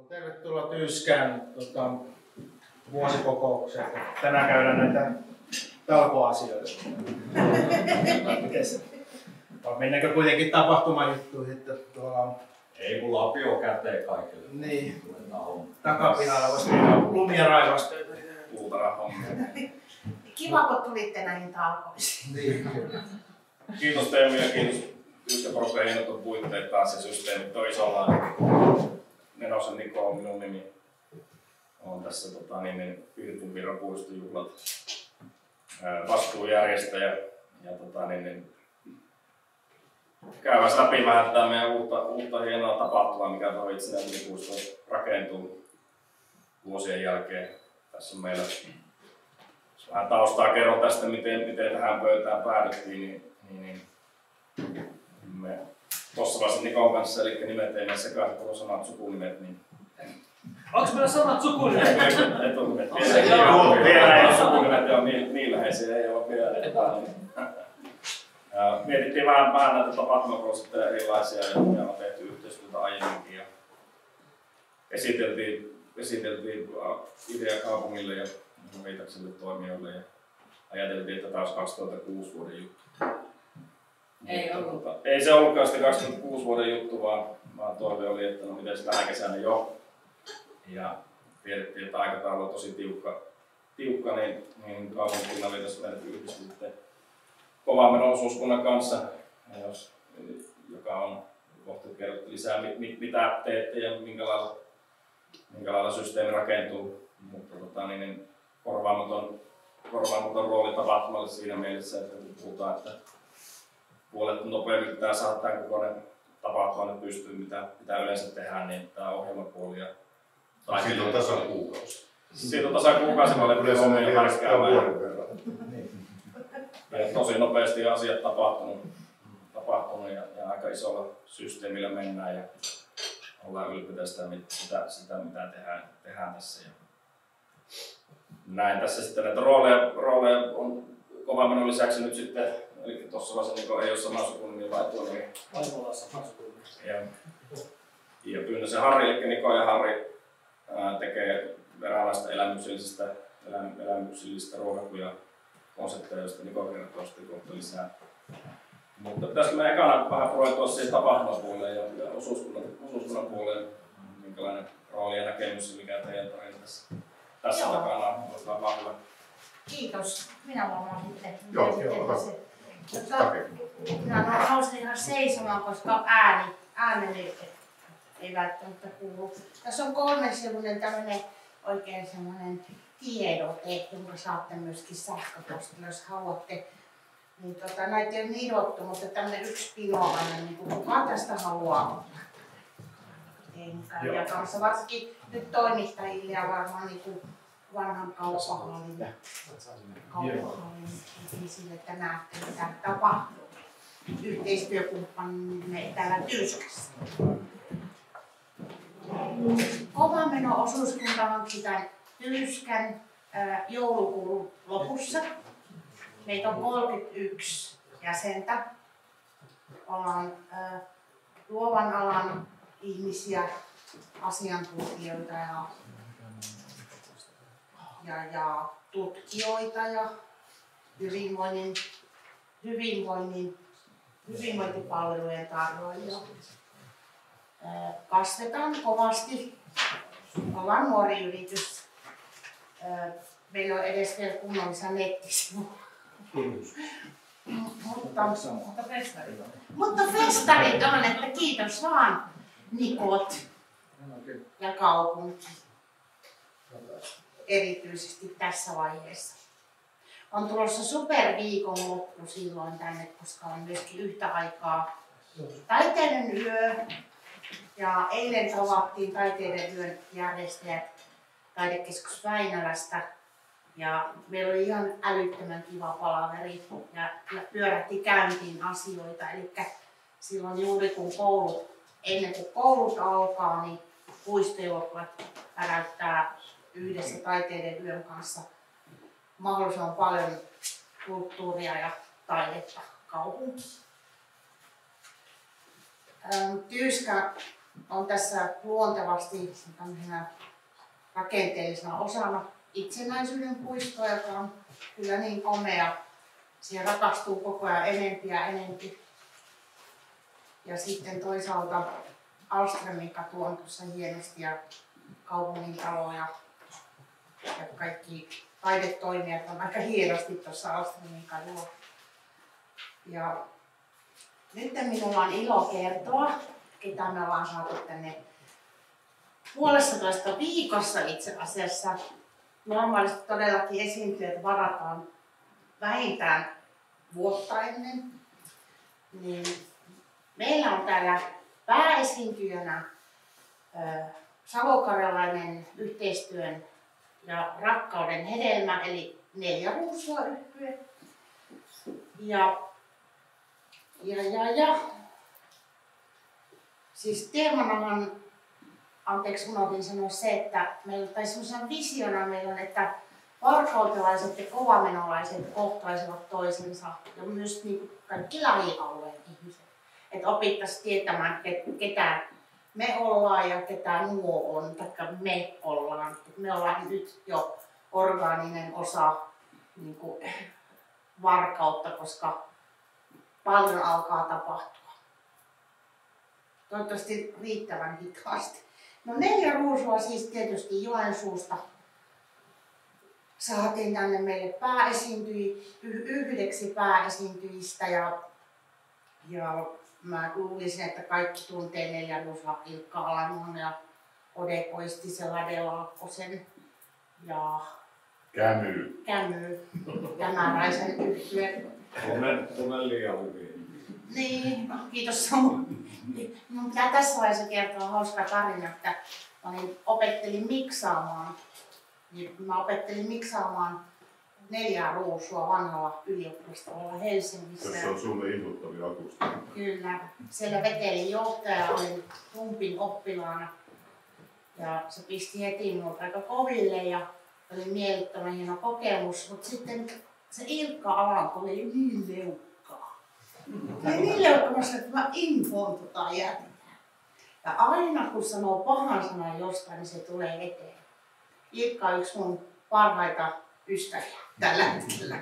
Tervetuloa Tyyskään vuosikokoukseen. Tänään käydään näitä talkoasioita. Vai mennäänkö kuitenkin tapahtumajuttuihin, että tuolla on... Ei kun lapio käteen kaikille. Niin. Takapihalla voisi tehdä lumia raivasta. Puutarhahommia. Kiva, kun tulitte näihin talkoisiin. Niin. Kiitos Teemu ja kiitos Tyyska-Propen hienot puitteet taas ja systeemit on isolla. Nenosen Niko on minun nimi. Olen tässä Pirtin Virran puistojuhlat vastuujärjestäjä. Ja käydään läpi vähän tätä meidän uutta hienoa tapahtumaa, mikä tuo itsenäinen puisto rakentuu vuosien jälkeen. Tässä on meillä, jos vähän taustaa kerron tästä, miten tähän pöytään päädyttiin, niin me tuossa vaiheessa Nikon kanssa, eli nimet ei mene sekaisin, kun on samat sukunimet, niin onko meillä samat sukunimet? Etunimet. Vielä ei ole sukunimet, ja niin läheisiä ei ole vielä. Mietittiin vähän näitä tapahtumakonsepteja erilaisia ja on tehty yhteistyötä aiemminkin. Ja esiteltiin idea kaupungille ja Viitakselle toimijoille ja ajateltiin, että tämä olisi 2006 vuoden juttu. Ei ollut. Ei se ollutkaan sitä 2006 vuoden juttu, vaan toive oli, että no miten se tänä kesänä jo. Ja tiedettiin, että aikataulu on tosi tiukka niin kaupunkiin oli tässä meidät yhdessä sitten kovan menon osuuskunnan kanssa, joka on kohta kerrottu lisää, mitä teette ja minkä lailla systeemi rakentuu. Mutta korvaamaton rooli tapahtumalle siinä mielessä, että kun puhutaan, että puolet nopeammin pitää saada tämän kokoinen tapahtuma nyt pystyyn, mitä yleensä tehdään, niin tämä ohjelmapuoli ja siitä on tasan kuukausi. Siitä on tasan kuukausi, mä olen yleensä on vuoden verran. Ja tosi nopeasti asiat tapahtunut ja aika isolla systeemillä mennään ja ollaan ylpeitä sitä mitä tehdään tässä. Ja näin tässä sitten näitä rooleja on kovan menon lisäksi nyt sitten, eli tuossa vaiheessa niin ei ole sama sukunimi vai tuonne. Aivolla sama sukunimi. Ja Pyyntösen Harri, eli Niko ja Harri tekee eräänlaista elämyksellistä ruokakuja konsepteja, joista Niko kertoo sitten kohta lisää. Mutta pitäisikö me ekana vähän pureutua siihen tapahtumapuoleen ja osuuskunnan puoleen, minkälainen rooli ja näkemys ja mikä teidän tarina tässä takana on. Olkaa vaan hyvä. Kiitos. Minä varmaan sitten. Joo. Minä nousin ihan seisomaan, koska ääneni ei välttämättä kuulu. Tässä on 3-sivuinen tämmöinen oikein semmoinen tiedote, jonka saatte myöskin sähköpostilla, jos haluatte. Niin näitä ei ole nidottu, mutta tämmöinen yksi pino aina, niin kuka tästä haluaa ja kanssa. Varsinkin nyt toimittajille ja varmaan niin vanhan kauppahallin ihmisille, että näette mitä tapahtuu yhteistyökumppanimme täällä Tyyskassa. Kovan menon osuuskunta hankki tämän Tyyskän joulukuun lopussa. Meitä on 31 jäsentä. Ollaan luovan alan ihmisiä, asiantuntijoita ja tutkijoita ja hyvinvointipalvelujen tarjoajia. Kasvetaan kovasti. Ollaan nuori yritys. Meillä on edes vielä kunnollisia nettisivuja. Mutta festarit on, että kiitos vaan Nikot ja kaupunki. Erityisesti tässä vaiheessa. On tulossa superviikonloppu silloin tänne, koska on myöskin yhtä aikaa taiteiden yö. Ja eilen tavattiin taiteiden yön järjestäjät Taidekeskus Väinölästä. Ja meillä oli ihan älyttömän kiva palaveri ja pyörähti käyntiin asioita. Eli silloin juuri kun ennen kuin koulut alkaa, niin puistojuhlat päräyttää yhdessä taiteiden yön kanssa mahdollisimman paljon kulttuuria ja taidetta kaupunkiin. Tyyskä on tässä luontevasti rakenteellisena osana itsenäisyyden puistoa, joka on kyllä niin komea. Siihen rakastuu koko ajan enempi ja enempi. Ja sitten toisaalta Ahlströmin katu on tuossa hienosti ja kaupungintalo ja kaikki taidetoimijat on aika hienosti tuossa Ahlströmin kadulla. Ja nyt minulla on ilo kertoa, ketä me ollaan saatu tänne 1,5 viikossa itse asiassa. Normaalisti todellakin esiintyjät varataan vähintään vuotta ennen. Niin meillä on täällä pääesiintyjänä savokarjalainen yhteistyön ja rakkauden hedelmä, eli 4 Ruusua -yhtye. Siis teemanahan, anteeksi unohdin sanoa se, että meillä, tai semmoisena visiona meillä on, että varkautelaiset ja kovamenolaiset kohtaisivat toisensa ja myös niin kuin kaikki lähialueen ihmiset. Että opittaisiin tietämään, ketä me ollaan ja ketä nuo on, tai me ollaan. Et me ollaan nyt jo orgaaninen osa niin kuin Varkautta, koska paljon alkaa tapahtua. Toivottavasti riittävän hitaasti. No 4 Ruusua siis tietysti Joensuusta saatiin tänne meille yhdeksi pääesiintyjistä ja mä luulisin, että kaikki tuntee 4 Ruusua, Ilkka Alamon ja Ode Koistisen, Lade Laakkosen ja Kämy. Kämäräisen yhtyeen. Tunnen liian hyvin. Niin, kiitos samoin. Minun pitää tässä vaiheessa kertoa hauska tarina, että opettelin miksaamaan. Mä opettelin miksaamaan 4 Ruusua vanhalla ylioppilastalolla Helsingissä. Tässä on sulle inhottavia akustiikka. Kyllä. Siellä vetelin johtaja, olin Rumpin oppilaana. Ja se pisti heti minut aika koville ja oli mielettömän hieno kokemus. Mutta sitten se Ilkka Alanko oli niin leukkaa. Oli niin leukkamassa, että mä inhoon tota jätkää. Ja aina kun sanoo pahan sanan jostain, niin se tulee eteen. Ilkka on yksi mun parhaita ystäviä tällä hetkellä.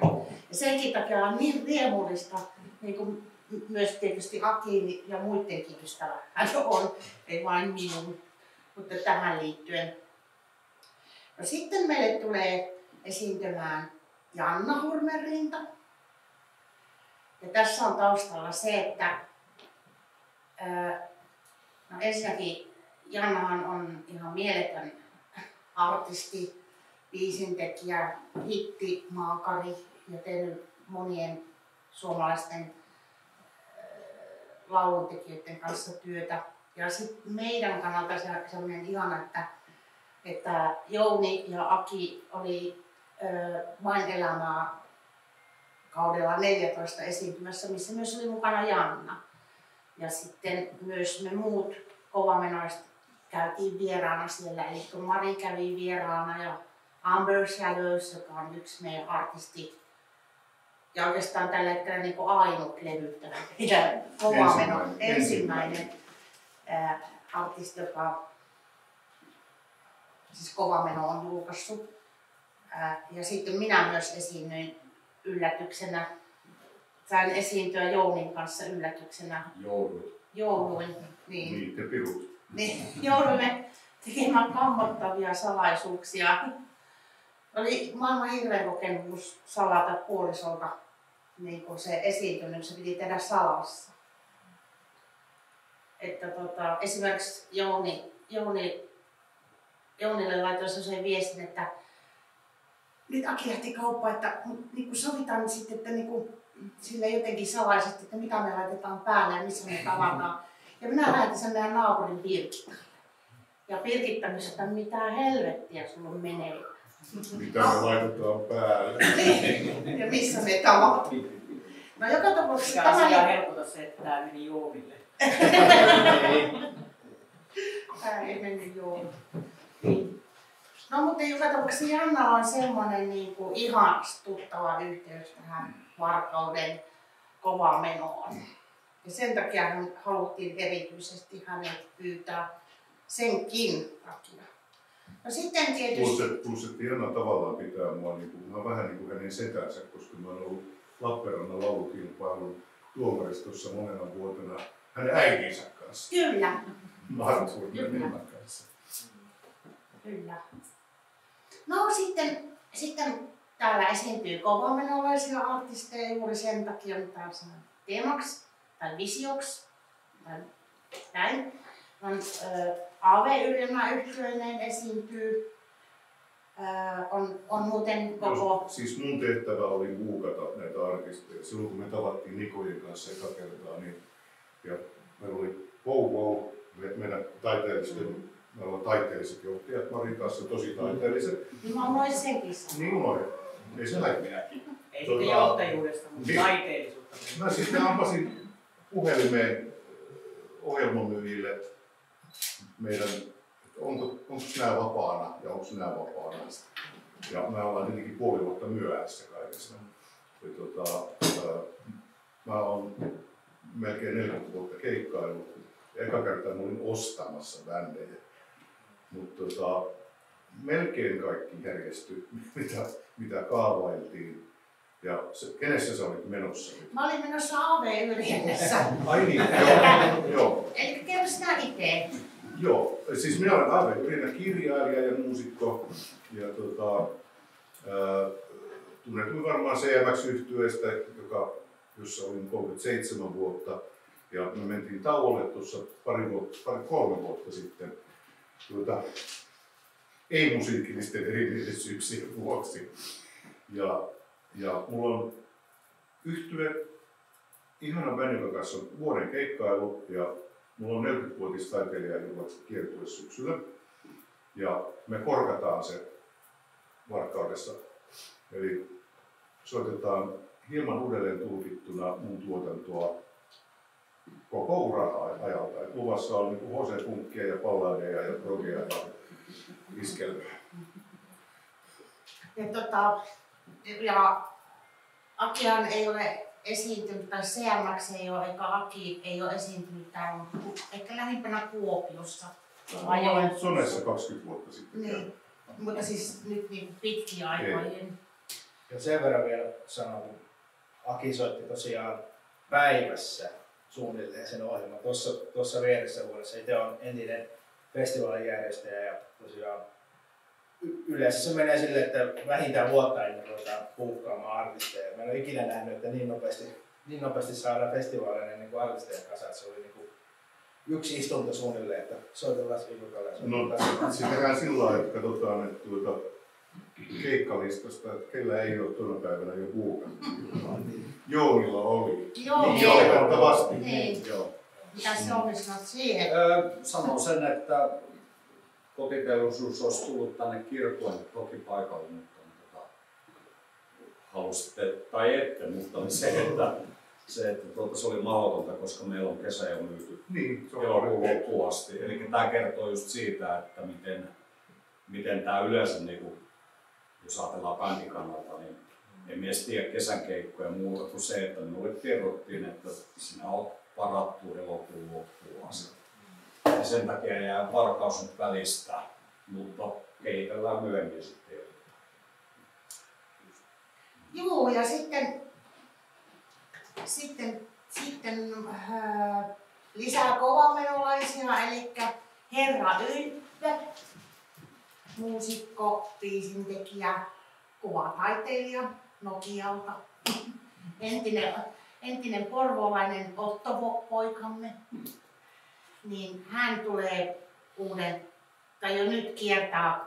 Ja senkin takia on niin riemullista, niin kuin myös tietysti Akin ja muidenkin ystävä hän on, ei vain minun, mutta tähän liittyen. No sitten meille tulee esiintymään Janna Hurmerinta. Ja tässä on taustalla se, että no ensinnäkin Jannahan on ihan mieletön artisti, biisintekijä, hittimaakari ja tehnyt monien suomalaisten lauluntekijöiden kanssa työtä. Ja sitten meidän kannalta sellainen ihana, että Jouni ja Aki oli Vain elämää kaudella 14 esiintymässä, missä myös oli mukana Janna. Ja sitten myös me muut kovamenoiset käytiin vieraana siellä, eli Mari kävi vieraana ja Amber Shadows, joka on yksi meidän artisti. Ja oikeastaan tällä hetkellä niin kuin ainut levyttävä ja ensimmäinen artisti, joka siis Kovameno on julkaissut. Ja sitten minä myös esiinnyin yllätyksenä. Sain esiintyä Jounin kanssa yllätyksenä. Jouduin. Niin, te pirut. Niin, jouduimme tekemään kammottavia salaisuuksia. Oli maailman hirveä kokemus salata puolisolta niin kun se esiintyminen, se piti tehdä salassa. Että esimerkiksi Jounille laitoin sellaisen viestin, että nyt Aki lähti kauppaan, että niin kun sovitaan niin sitten, että niin kun, sille jotenkin salaisesti, että mitä me laitetaan päälle ja missä me tavataan. Ja minä lähetin sen meidän naapurin Birgittalle. Ja Birgitta kysyi, että mitä helvettiä sulla menee. Mitä me laitetaan päälle? Ja missä me tavataan. No joka tapauksessa tämä ei helpota se, että tämä meni Joonille. Tämä ei mennyt Joonille. No mutta joka tapauksessa Jannalla on semmoinen niin kuin ihastuttava yhteys tähän Varkauden kovaan menoon. Ja sen takia haluttiin erityisesti hänet pyytää senkin takia. No sitten tietysti... Plus, että Tiina tavallaan pitää mua, mä oon vähän niin kuin hänen setänsä, koska mä oon ollut Lappeenrannan laulukilpailun tuomaristossa monena vuotena hänen äitinsä kanssa. Kyllä. Artur Niemelän kanssa. Kyllä. No sitten täällä esiintyy kovamenolaisia artisteja juuri sen takia, mitä täällä sanon teemaksi tai visioksi. Tai näin. A.V. Yrjönä yhtiöinen esiintyy. On muuten koko... Siis mun tehtävä oli buukata näitä artisteja. Silloin kun me tavattiin Nikojen kanssa eka kertaa, niin ja meillä oli meidän taiteellisten, meillä on taiteelliset johtajat Marin kanssa, tosi taiteelliset. Niin mä unohdin senkin sanoa. Niin unohdin. Ei se lähti minäkin. Ei sitten johtajuudesta, mutta niin. taiteellisuutta. Mä sitten ampasin puhelimeen ohjelmamyyjille meidän, onko nämä vapaana ja onko nämä vapaana. Ja me ollaan tietenkin puoli vuotta myöhässä kaikessa. Mä oon melkein 40 vuotta keikkaillut. Eka kertaa mä olin ostamassa bändejä. Mutta melkein kaikki järjestyi, mitä kaavailtiin. Ja kenessä sä olit menossa? Mä olin menossa A.V. Yrjönässä. Ai niin, joo. Eli kerro sinä itse. Joo, siis minä olen A.V. Yrjönä kirjailija ja muusikko. Ja tunnetuin varmaan CMX-yhtyeestä, jossa olin 37 vuotta. Ja me mentiin tauolle tuossa kolme vuotta sitten. Ei-musiikillisten erimielisyyksien vuoksi. Ja mulla on yhtye, ihana bändi, joka kanssa on vuoden keikkailu ja mulla on 40-vuotis taiteilijajuhlat kiertue syksyllä. Ja me korkataan se Varkaudessa. Eli soitetaan hieman uudelleen tulkittuna mun tuotantoa koko uran ajalta. Et luvassa on niin HC-punkkia ja balladeja ja progea ja iskelmää. Ja Akihan ei ole esiintynyt, tai CMX ei ole, eikä Aki ei ole esiintynyt täällä, ehkä lähimpänä Kuopiossa. Sonessa 20 vuotta sitten. Niin, mutta siis nyt niin pitkiä aikoihin. Ja sen verran vielä sanon, kun Aki soitti tosiaan päivässä suunnilleen sen ohjelman. Tuossa vieressä vuodessa. Itse on entinen festivaalin järjestäjä ja tosiaan yleensä se menee silleen, että vähintään vuotta ennen ruvetaan puukkaamaan artisteja. Mä en ole ikinä nähnyt, että niin nopeasti saadaan festivaaleja niin artisteja kasaan. Se oli niin kuin yksi istunto suunnilleen, että soitellaan viikolla ja soitellaan. No, se tehdään sillä lailla, että katsotaan, että keikkalistasta, että kellä ei ole tuona päivänä jo buukattu. Joonilla oli. Niin, oletettavasti. Niin. Mitä se on sanot siihen? Sanon sen, että kotiteollisuus olisi tullut tänne kirkkoon toki paikalle, mutta halusitte tai ette, mutta se, että se oli mahdotonta, koska meillä on kesä jo myyty elokuun loppuun asti. Eli tämä kertoo just siitä, että miten tämä yleensä, niin kuin, jos ajatellaan bändin kannalta, niin en edes tiedä kesän keikkoja muuta kuin se, että minulle kerrottiin, että sinä olet varattu elokuun loppuun asti. Ja sen takia jää Varkaus nyt välistä, mutta kehitellään myöhemmin sitten. Joo, ja sitten lisää kovamenolaisia, eli Herra Ylppö, muusikko, biisintekijä, kuvataiteilija Nokialta, entinen porvoolainen Otto-poikamme, niin hän tulee jo nyt kiertää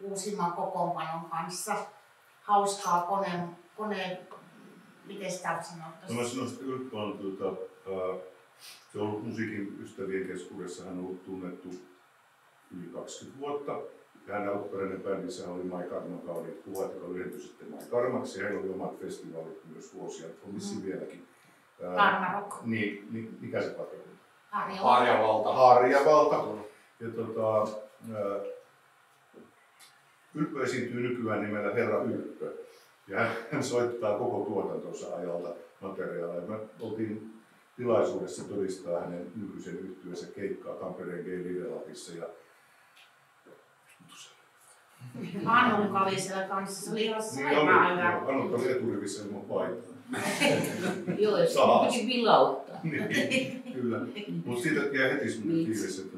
uusimman kokoonpanon kanssa hauskaa miten sitä sanotaan? No mä sanoin, että Ylppö on se on ollut musiikin ystävien keskuudessa, hän on ollut tunnettu yli 20 vuotta. Ja hänen alkuperäinen bändissä oli Mai Karmakaudet kuvat, joka lyhentyi sitten Mai Karmaksi. Heillä oli omat festivaalit myös vuosia, on vissiin vieläkin. Karmarok. Niin, mikä se paikkakunta? Harjavalta. Harjavalta. Ja Ylppö esiintyy nykyään nimellä Herra Ylppö. Ja hän soittaa koko tuotantonsa ajalta materiaalia. Me oltiin tilaisuudessa todistaa hänen nykyisen yhtyeensä keikkaa Tampereen Gay Live-Lapissa. Ja Annukka oli siellä kanssa, se oli ihan niin sairaan hyvä. Annukka oli eturivissä ilman paitaa. Joo, se piti vilauttaa. Niin, kyllä. Mutta siitä jäi heti semmoinen fiilis, että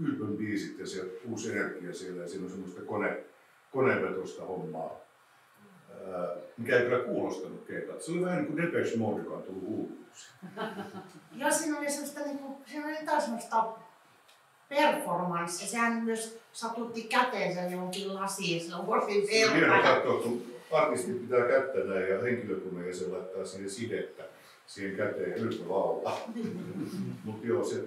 Ylpön biisit ja se uusi energia siellä ja siinä on semmoista konevetosta hommaa, mikä ei kyllä kuulostanut keikalta. Se oli vähän niin kuin Depeche Mode, joka on tullut uutuksi. Joo, siinä oli semmoista niinku, siinä oli taas semmoista performanssia. Sehän myös satutti käteensä johonkin lasiin silloin vuosin Se on hieno verran. katsoa, kun artisti pitää kättä näin ja henkilökunnan jäsen laittaa siihen sidettä siihen käteen ja Ylpö laulaa. Mutta joo, se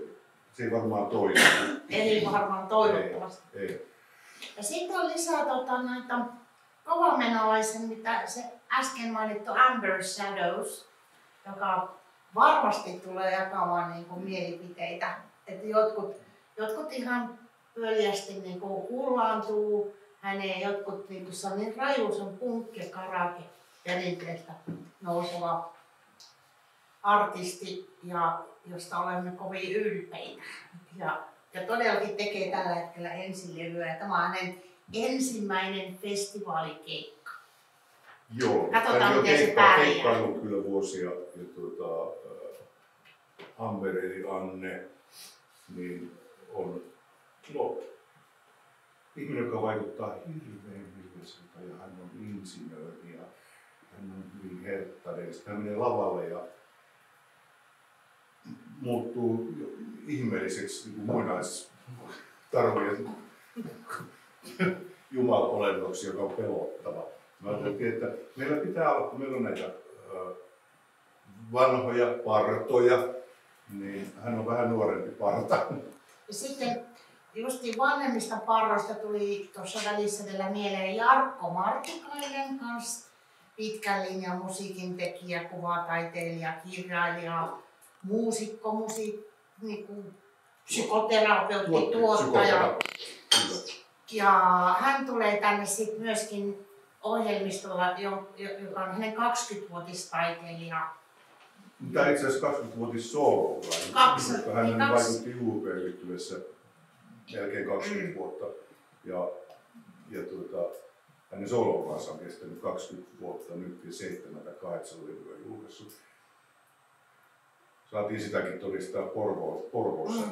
ei varmaan toimi. Ei varmaan toivottavasti. Ei. Ja sitten on lisää näitä kovamenolaisen, mitä se äsken mainittu Amber Shadows, joka varmasti tulee jakamaan niinku mielipiteitä. Että jotkut ihan pöljästi niinku hullaantuu häneen, jotkut niinku se on niin raju, se on punk ja karate perinteestä nouseva artisti, ja josta olemme kovin ylpeitä. Ja todellakin tekee tällä hetkellä ensilevyä, ja tämä on hänen ensimmäinen festivaalikeikka. Joo, Katsotaan, miten se pärjää. Keikkailu kyllä vuosia. Ja Amber eli Anne niin on ihminen, joka vaikuttaa hirveän hiljalliselta ja hän on insinööri ja hän on hyvin herttainen. Sitten hän menee lavalle ja muuttuu ihmeelliseksi niin muinaistarvojen jumalolennoksi, joka on pelottava. Mä ajattelin, että meillä pitää olla, kun meillä on näitä vanhoja partoja, niin hän on vähän nuorempi parta. Ja sitten justiin vanhemmista parroista tuli tuossa välissä vielä mieleen Jarkko Martikainen kanssa, pitkän linjan musiikin tekijä, kuvataiteilija, kirjailija, muusikko, niinku, psykoterapeutti, tuottaja. Ja hän tulee tänne sitten myöskin ohjelmistolla, joka on hänen 20-vuotistaiteilija. Tämä itse asiassa 20-vuotis soolo, koska hän vaikutti UUP-yhtyessä melkein 20 vuotta. Ja hänen soolouraansa on kestänyt 20 vuotta, nyt ja 7 tai 8 levyä julkaissut. Saatiin sitäkin todistaa Porvoossa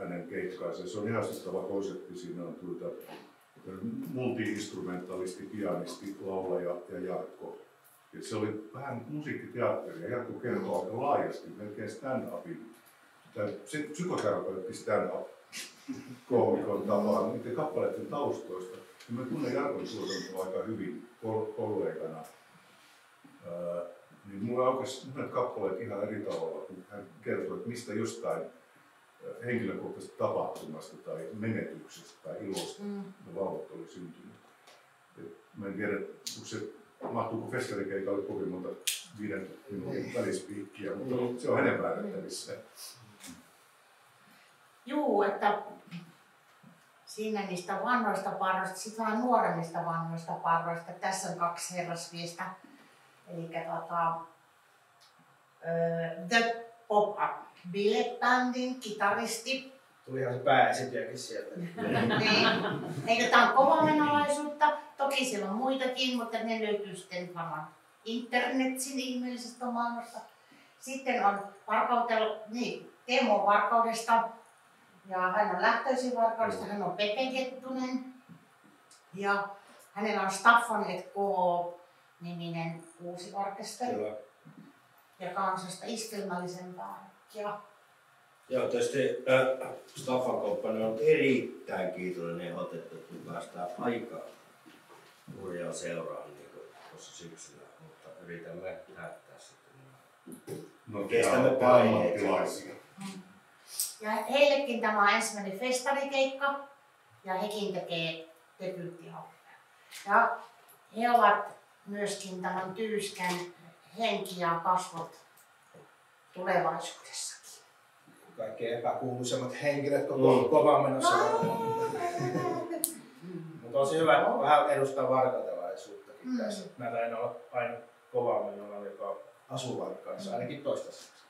hänen keikkaansa. Se on ihastuttava konsepti. Siinä on multi-instrumentalisti, pianisti, laulaja ja Jarkko. Ja se oli vähän musiikkiteatteria. Jarkko kertoo aika laajasti, melkein stand-upin. Se psykoterapeutti stand-up koomikon tapaan niiden kappaleiden taustoista. Ja mä tunnen Jarkon tuotantoa aika hyvin kollegana. Niin mulla aukesi monet kappaleet ihan eri tavalla, kun hän kertoi, että mistä jostain henkilökohtaisesta tapahtumasta tai menetyksestä tai ilosta ne laulut oli syntynyt. Mä en tiedä, mahtuuko festarikeikalle kovin monta 5 minuutin välispiikkiä, mutta se on hänen päätettävissä. Juu, että siinä niistä vanhoista parroista, sitten vähän nuoremmista vanhoista parroista. Tässä on 2 herrasmiestä. Eli The Pop-Up Billet-bändin kitaristi. Tulihan se pääesiintyjäkin sieltä. Niin. Eikö tää on kovamenolaisuutta? Toki siellä on muitakin, mutta ne löytyy sitten varmaan internetsin ihmeellisestä maailmasta. Sitten on Teemo Varkaudesta. Ja hän on lähtöisin Varkaudesta, hän on Pepe Kettunen. Ja hänellä on Staffan & K-niminen uusi orkesteri. Kyllä. Ja kansasta iskelmällisempää. Joo, tietysti Staffan Kompani on erittäin kiitollinen otettu, kun päästään aikaa hurjaa seuraan niin tuossa syksyllä, mutta yritämme täyttää sitten. No, kestämme paineet. Ja heillekin tämä on ensimmäinen festarikeikka ja hekin tekee debyyttihommia. Ja he ovat myöskin tämän Tyyskän henki ja kasvot tulevaisuudessakin. Kaikkein epäkuuluisemmat henkilöt koko kovan menossa. Mutta on se hyvä vähän edustaa varkautelaisuuttakin tässä. Näillä ei ole aina kovaa menolla, joka asuvan kanssa, ainakin toistaiseksi.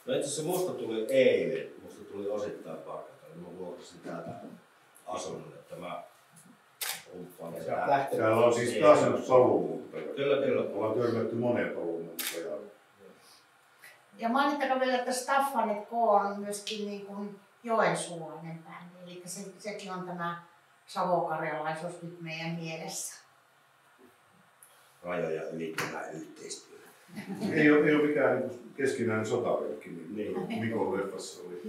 No itse asiassa musta tuli eilen, musta tuli osittain palkata. Mä vuokrasin täältä asunnon, että mä umppaan tää. Täällä on siis taas paluumuuttaja. Kyllä. Ollaan törmätty moneen paluumuuttajaan. Ja mainittakaa vielä, että Staffanet K on myöskin niin kuin joensuulainen bändi, eli sekin on tämä savokarjalaisuus nyt meidän mielessä. Rajoja ylittävää yhteistyötä. Ei ole mikään niin keskinäinen sotaverkki, niin Mikon leffassa oli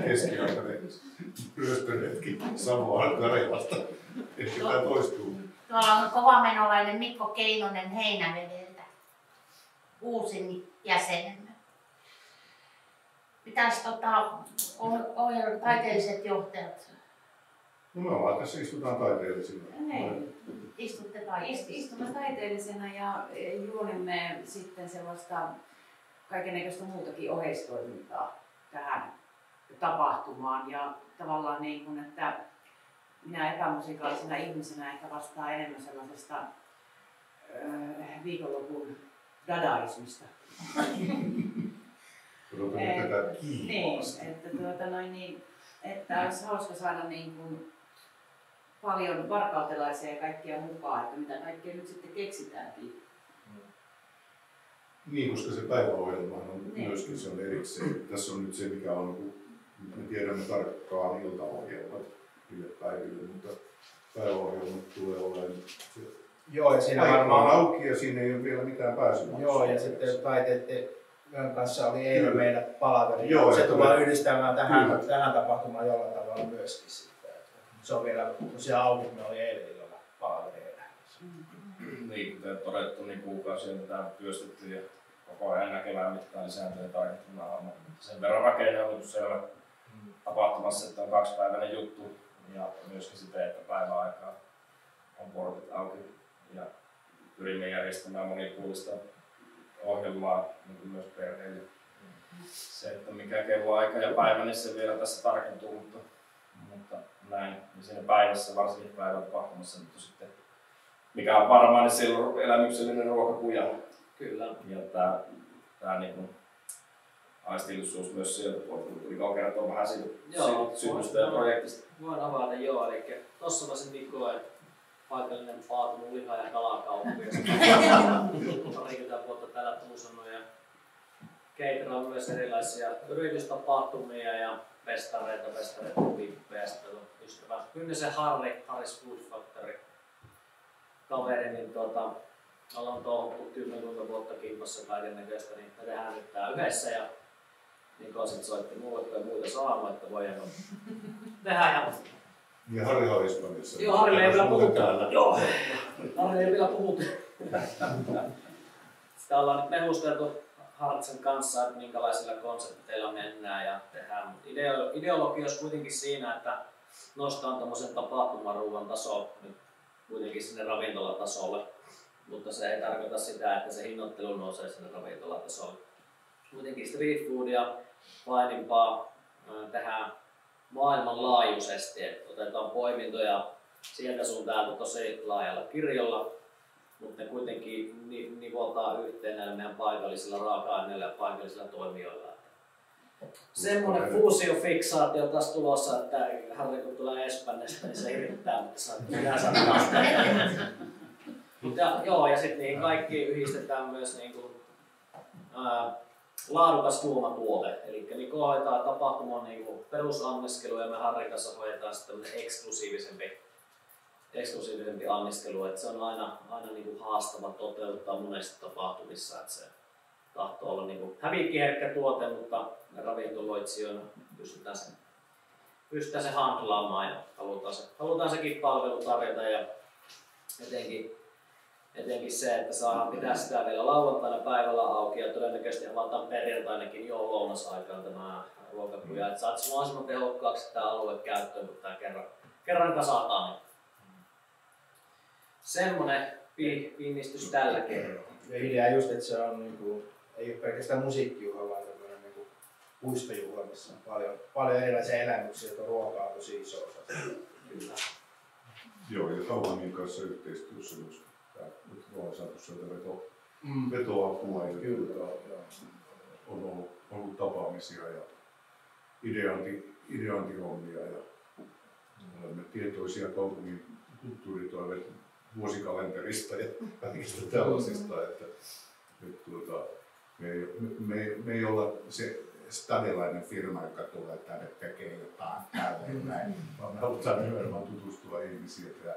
keskiaikainen ryöstöretki Savoan Karjalasta. Ehkä tämä toistuu. Tuolla on kovamenolainen Mikko Keinonen Heinävedeltä, uusin jäsenemme. Mitäs taiteelliset johtajat? No me ollaan tässä, istutaan taiteellisina. Istutte Istumme taiteellisena ja juonimme sitten sellaista kaikennäköistä muutakin oheistoimintaa tähän tapahtumaan. Ja tavallaan niin kuin, että minä epämusikaalisena ihmisenä ehkä vastaan enemmän sellaisesta viikonlopun dadaismista. Odotamme tätä kiivaasti. Että olisi hauska saada niin kuin paljon varkautelaisia ja kaikkia mukaan, että mitä kaikkea nyt sitten keksitäänkin. Niin, koska se päiväohjelma on myöskin se on erikseen. Tässä on nyt se, mikä on, me tiedämme tarkkaan iltaohjelmat päiville, mutta päiväohjelmat tulee olemaan Joo, ja siinä varmaan auki ja siinä ei ole vielä mitään pääsyä. Joo, ja sitten taiteiden kanssa oli eilen meidän palaveri. Joo, se tullaan yhdistämään tähän tapahtumaan jollain tavalla myöskin sitten. Se on vielä tosiaan auki, me oli eilen illalla palavereilla. Niin, kuten todettu, niin kuukausia tätä työstettiin ja koko ajan näkevään mittaan lisääntyy taitettuna. Sen verran rakenne on selvä tapahtumassa, että on 2-päiväinen juttu ja myöskin sitä, että päiväaikaa on portit auki ja pyrimme järjestämään monipuolista ohjelmaa niin myös perheille. Se, että mikä kelloaika ja päivä, niin se vielä tässä tarkentuu, mutta näin. Ja siinä päivässä, varsinkin päivän tapahtumassa, mutta sitten mikä on varmaan, niin siellä on elämyksellinen ruokakuja. Kyllä. Ja tää niinku aistillisuus myös sieltä puolelta, tuli kertoa vähän siitä synnystä ja projektista. Voin avata eli tossa mä sen Nikoen paikallinen paatunut liha- ja kalakauppi. Parikymmentä vuotta täällä puusannut ja keiteraan myös erilaisia yritystapahtumia ja festareita, vippejä. Sitten on ystävä Kynnisen Harris Food Factory kaveri, niin ollaan touhuttu 10 vuotta kimpassa kaikennäköistä, niin me tehdään nyt tää yhdessä ja Niko sit soitti mulle, kun ei muita saanut, että voidaan tehdä. Ja Harri on Espanjassa. Joo, Harri ei vielä puhuttu. Joo, Harri ei vielä puhuttu. Sitä ollaan nyt mehusteltu Hartsen kanssa, että minkälaisilla konsepteilla mennään ja tehdään. Ideologia olisi kuitenkin siinä, että nostaa tommosen tapahtumaruuan taso nyt kuitenkin sinne ravintolatasolle. Mutta se ei tarkoita sitä, että se hinnoittelu nousee sinne ravintolatasolle. Kuitenkin street foodia painimpaa tehdään maailmanlaajuisesti, että otetaan poimintoja sieltä sun täältä tosi laajalla kirjolla, mutta ne kuitenkin nivotaan yhteen näillä meidän paikallisilla raaka-aineilla ja paikallisilla toimijoilla. Semmoinen fuusiofiksaatio taas tulossa, että Harri kun tulee Espanjasta, niin se yrittää, mutta saa Joo, ja sitten niin kaikki yhdistetään myös niinku, laadukas tuomatuote. Eli Niko hoitaa tapahtuman niinku perusanniskelu ja me Harrin kanssa hoidetaan sitten eksklusiivisempi anniskelu. Et se on aina niinku haastava toteuttaa monesti tapahtumissa. Et se tahtoo olla niinku hävikkiherkkä tuote, mutta me ravintoloitsijoina pystytään se handlaamaan ja halutaan sekin palvelu tarjota. Ja etenkin se, että saadaan pitää sitä vielä lauantaina päivällä auki ja todennäköisesti avataan perjantainakin jo lounasaikaan tämä ruokakuja. Että saat mahdollisimman tehokkaaksi tämä alue käyttöön, kun tämä kerran kasataan. Semmoinen pinnistys tällä kerralla. Ja idea just, että se on niinku, ei ole pelkästään musiikkijuhla, vaan tämmöinen niinku puistojuhla, missä on paljon erilaisia elämyksiä, että ruokaa on tosi iso osa. Kyllä. Joo, ja Tauhanin kanssa yhteistyössä myös. Nyt ollaan saatu sieltä vetoapua ja on ollut tapaamisia ja ideointihommia ja olemme tietoisia kaupungin kulttuuritoimen vuosikalenterista ja kaikista tällaisista, että me ei olla se stadilainen firma, joka tulee tänne tekemään jotain tälleen näin, vaan me halutaan nimenomaan tutustua ihmisiä ja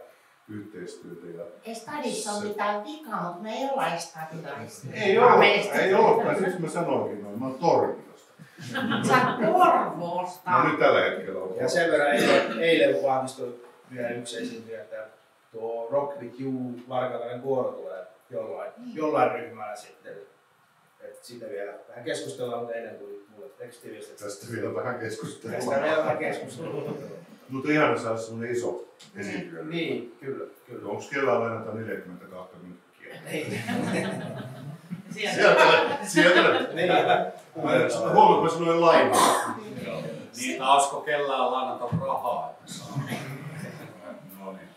yhteistyötä. Ei stadissa ole mitään vikaa, mutta me ei olla stadilaisia. Ei ole, siksi mä sanoinkin noin, mä oon Torniosta. Sä Porvoosta. No nyt tällä hetkellä on. Ja sen verran eilen vahvistui vielä yksi esiintyjä, että tuo Rock with You Varkalainen kuoro tulee jollain ryhmällä sitten. Et siitä vielä vähän keskustellaan, mutta ennen kuin mulle tekstiviestit. Tästä vielä vähän keskustellaan. Mutta ihana saada semmonen iso esiintyjä. Niin, kyllä. Onko kellään lainata 42 minuuttia? Niin. Sieltä. Niin. Huomaat, mä sanoin lainaa. Niin, olisiko kellään lainata rahaa, että saa? No niin.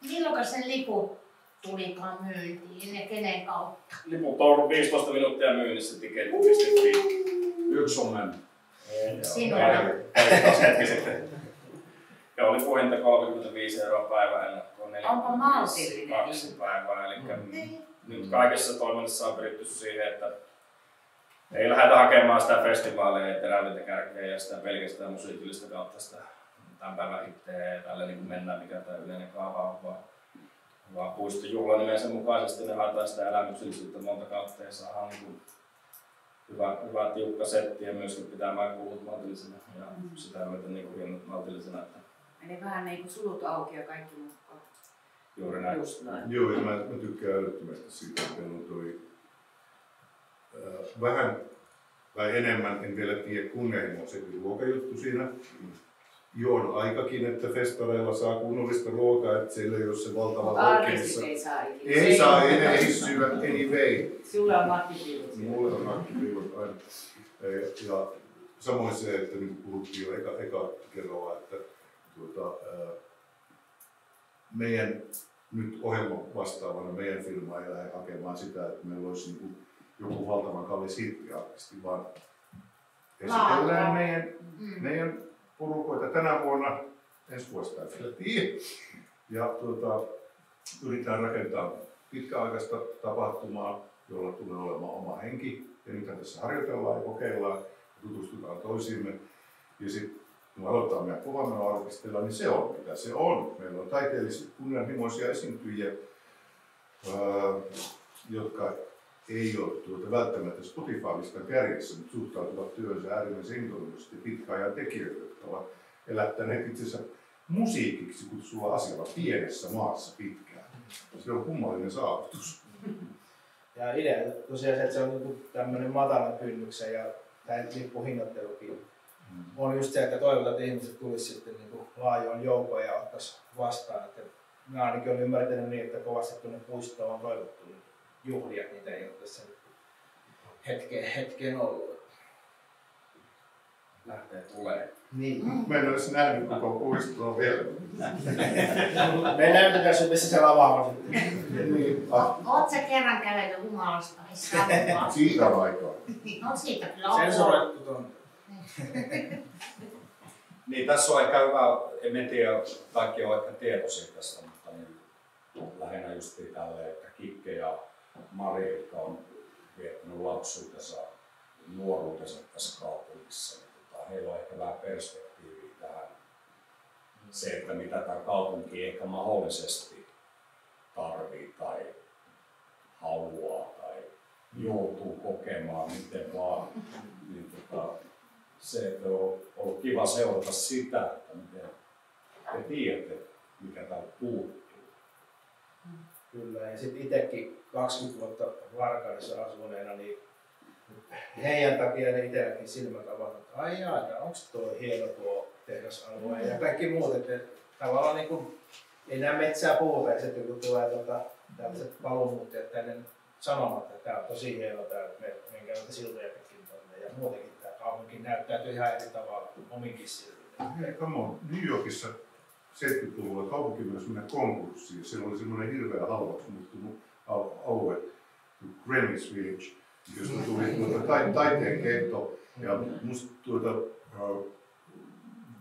Milloin sen liput tulikaan myyntiin ja kenen kautta? Liput on ollut 15 minuuttia myynnissä tiketti.fi. Yksi on mennyt. Sinun. Hetki sitten. Ja oli puhinta 35 € päivä, Onko maltillinen? 2 päivää. Eli nyt kaikessa toiminnassa on pyritty siihen, että ei lähdetä hakemaan sitä festivaalia ja terävintä kärkeä ja sitä pelkästään musiikillista kautta sitä tämän päivän hitteä ja tälle niin mennään, mikä tämä yleinen kaava on, vaan puistojuhla nimensä mukaisesti ne haetaan sitä elämyksellisyyttä monta kautta ja saadaan niin hyvä tiukka setti ja myöskin pitämään kulut maltillisena ja sitä myöten niin hienot maltillisena. Eli vähän niin kuin sulut auki ja kaikki mukaan. Juuri näin. Just näin. Joo, ja mä tykkään älyttömästi siitä, että meillä on toi vähän tai enemmän, en vielä tiedä kunnianhimoisempi ruokajuttu siinä. Joon aikakin, että festareilla saa kunnollista ruokaa, että siellä ei ole se valtava Artistit ei saa ikinä. Ei saa, ei syödä anyway. Sulle on nakkipiilut. Mulle on nakkipiilut aina. Ja samoin se, että niin kuin puhuttiin jo eka kerralla, että meidän nyt ohjelman vastaavana meidän firma ei lähde hakemaan sitä, että meillä olisi niin kuin joku valtavan kallis hittiartisti, vaan esitellään meidän porukoita tänä vuonna, ensi vuodesta ei vielä tiedä. Ja yritetään rakentaa pitkäaikaista tapahtumaa, jolla tulee olemaan oma henki. Ja nythän tässä harjoitellaan ja kokeillaan ja tutustutaan toisiimme. Ja sitten kun aloittaa meidän kovamenoartistilla, niin se on mitä se on. Meillä on taiteellisesti kunnianhimoisia esiintyjiä, jotka ei ole välttämättä Spotify-listan kärjessä, mutta suhtautuvat työnsä äärimmäisen intohimoisesti pitkäajan tekijöitä, jotka ovat elättäneet itsensä musiikiksi kutsuva asialla pienessä maassa pitkään. Se on kummallinen saavutus. Ja idea tosiaan se, että se on tämmöinen matalan kynnyksen ja tämä lippuhinnoittelukin on just se, että toivotaan, että ihmiset tulisi sitten laajoon joukkoon ja ottaisi vastaan. Että mä ainakin olen ymmärtänyt niin, että kovasti tuonne puistoon on toivottu juhlia, niitä ei ole tässä hetkeen ollut. Lähtee tulee. Niin. Mä en olisi nähnyt koko puistoa vielä. Me näytetään sun missä se lavaama sitten. Niin. Oot sä kerran kävellyt humalasta missään? Siitä on aikaa. No siitä kyllä on. Sensuroittu tuonne. Niin tässä on ehkä hyvä, en tiedä, kaikki on ehkä tietoisia tästä, mutta niin lähinnä just tälleen, että Kikke ja Mari, jotka on viettänyt lapsuutensa, nuoruutensa tässä kaupungissa, niin heillä on ehkä vähän perspektiiviä tähän. Se, että mitä tämä kaupunki ehkä mahdollisesti tarvii tai haluaa tai joutuu kokemaan, miten vaan. Niin se, että on ollut kiva seurata sitä, että miten te tiedätte, mikä täältä puuttuu. Kyllä, ja sitten itsekin 20 vuotta Varkaudessa asuneena, niin heidän takia ne itselläkin silmät avannut, että ai jaa, onko tuo hieno tuo tehdasalue ja kaikki muut, että tavallaan niin kuin, ei näe metsää puuta ja sitten kun tulee tällaiset paluumuuttajat tänne sanomaan, että tämä on tosi hieno tämä, että me käymme siltoja pitkin tonne ja muutenkin tämä kaupunki näyttäytyy ihan eri tavalla ominkin siltoja. Hei, come on, New Yorkissa 70-luvulla kaupunki myös mennä konkurssiin. Siellä oli semmoinen hirveä halvaksi muuttunut alue, Greenwich Village, josta tuli taiteen kentto. Ja musta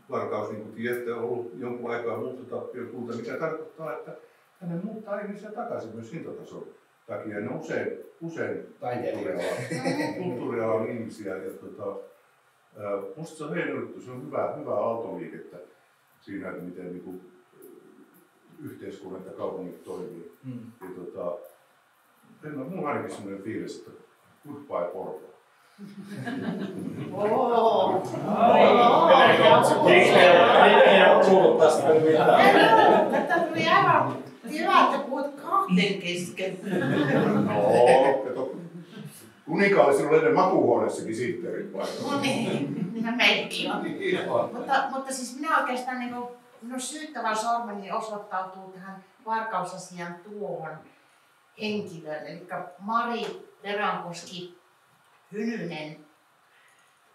Varkaus, niin kuin tiedätte, on ollut jonkun aikaa muuttotappiokunta, mikä tarkoittaa, että tänne muuttaa ihmisiä takaisin myös hintatason takia. Ne usein kulttuurialan ihmisiä. Ja musta se on hieno juttu, se on hyvää aaltoliikettä siinä, että miten niin kuin yhteiskunnat ja kaupungit toimii. Ja mulla on ainakin sellainen fiilis, että goodbye Porvoo. Tätä tuli aivan hyvä, että puhut kahden kesken. No, kato. Kuninkaalla sinulla ennen makuuhuoneessakin sihteerit paikalla. No niin, meidänkin on. Mutta siis minä oikeastaan minun syyttävä sormeni osoittautuu tähän Varkausasian tuohon henkilöön. Eli Mari Verankoski Hynynen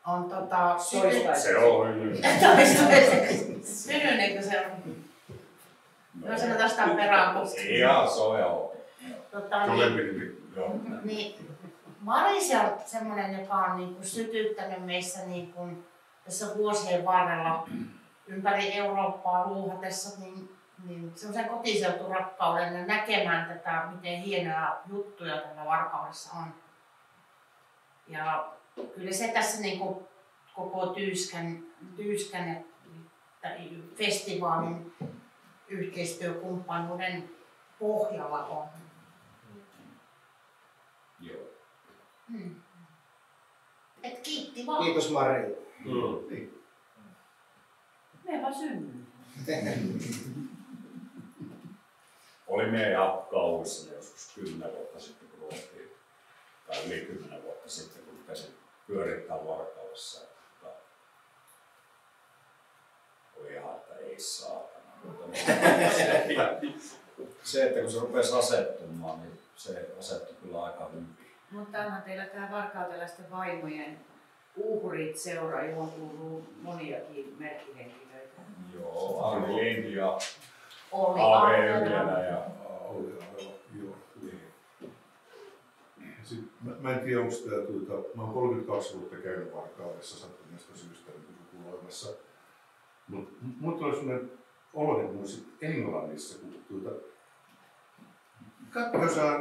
on Se on Hynynen. Hynynenkö se on? No sanotaan sitä Verankoski. Ihan sojao. Niin, Maris on semmoinen, joka on sytyttänyt meissä tässä vuosien varrella ympäri Eurooppaa luuhatessa niin semmoisen kotiseuturakkauden ja näkemään tätä, miten hienoja juttuja täällä Varkaudessa on. Ja kyllä se tässä koko Tyyskän festivaalin yhteistyökumppanuuden pohjalla on. Joo. Et kiitti vaan. Kiitos Mari. Me vaan synny. Oli meidän ihan kauhuissani joskus 10 vuotta sitten, kun ruvettiin, tai yli 10 vuotta sitten, kun rupesin pyörittää Varkaudessa. Oli ihan, että ei saatana. Se, että kun se rupesi asettumaan, niin se asettui kyllä aika hyvin. Mutta onhan teillä tämä varkautelaisten vaimojen uhrit seura, johon kuuluu moniakin merkkihenkilöitä. Joo, Arvi Lind ja Olli A.V. Arvela. Ylänä ja Joo. Mä en tiedä, onko tämä, mä oon 32 vuotta käynyt Varkaudessa sattuneesta syystä sukuloimassa. Mutta oli sellainen olo, että mä olisin Englannissa, kun katso, saa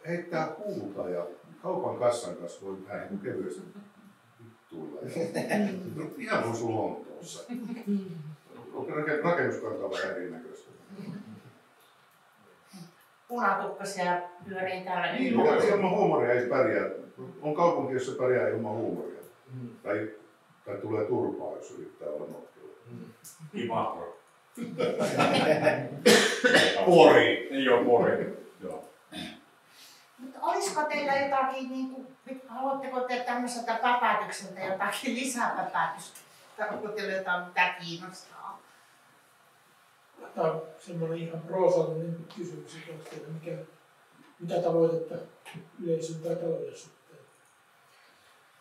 heittää huuta ja kaupan kassan kanssa voi vähän niin kevyesti tulla. Ihan kuin sun Lontoossa. Rakennuskanta on vähän erinäköistä. Punatukkaisia pyörii täällä Niin, yllä. ilman huumoria ei pärjää. On kaupunki, jossa pärjää ilman huumoria. Tai tulee turpaa, jos yrittää olla nokkela. Imagro. Pori! Joo, Pori. Joo. Mutta olisiko teillä jotakin, haluatteko te tämmöiseltä päpätykseltä jotakin lisäpäpätystä? Onko teillä jotain, mitä kiinnostaa? Tämä on semmoinen ihan proosallinen kysymys, että onko teillä mitä tavoitetta yleisön tai talouden suhteen?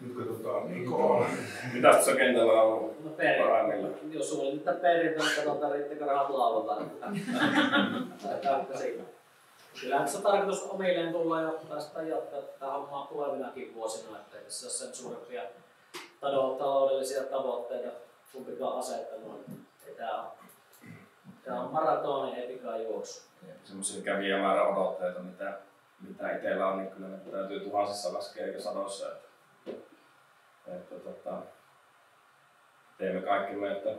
Nyt katsotaan Nikola. Mitä tässä kentällä on ollut? No parhaimmilla? jos suunnittaa perintö, niin katsotaan riittikö rahat lauantaina. Kyllähän tässä on tarkoitus omilleen tulla ja päästä jatkaa tätä hommaa tulevinakin vuosina, että ei tässä ole sen suurempia taloudellisia tavoitteita kumpikaan asettanut. Tämä on maratoni, ei pikajuoksu. Semmoisia kävijämäärän odotteita, mitä itsellä on, niin kyllä ne täytyy tuhansissa laskea eikä sadoissa. Että teemme kaikkemme, että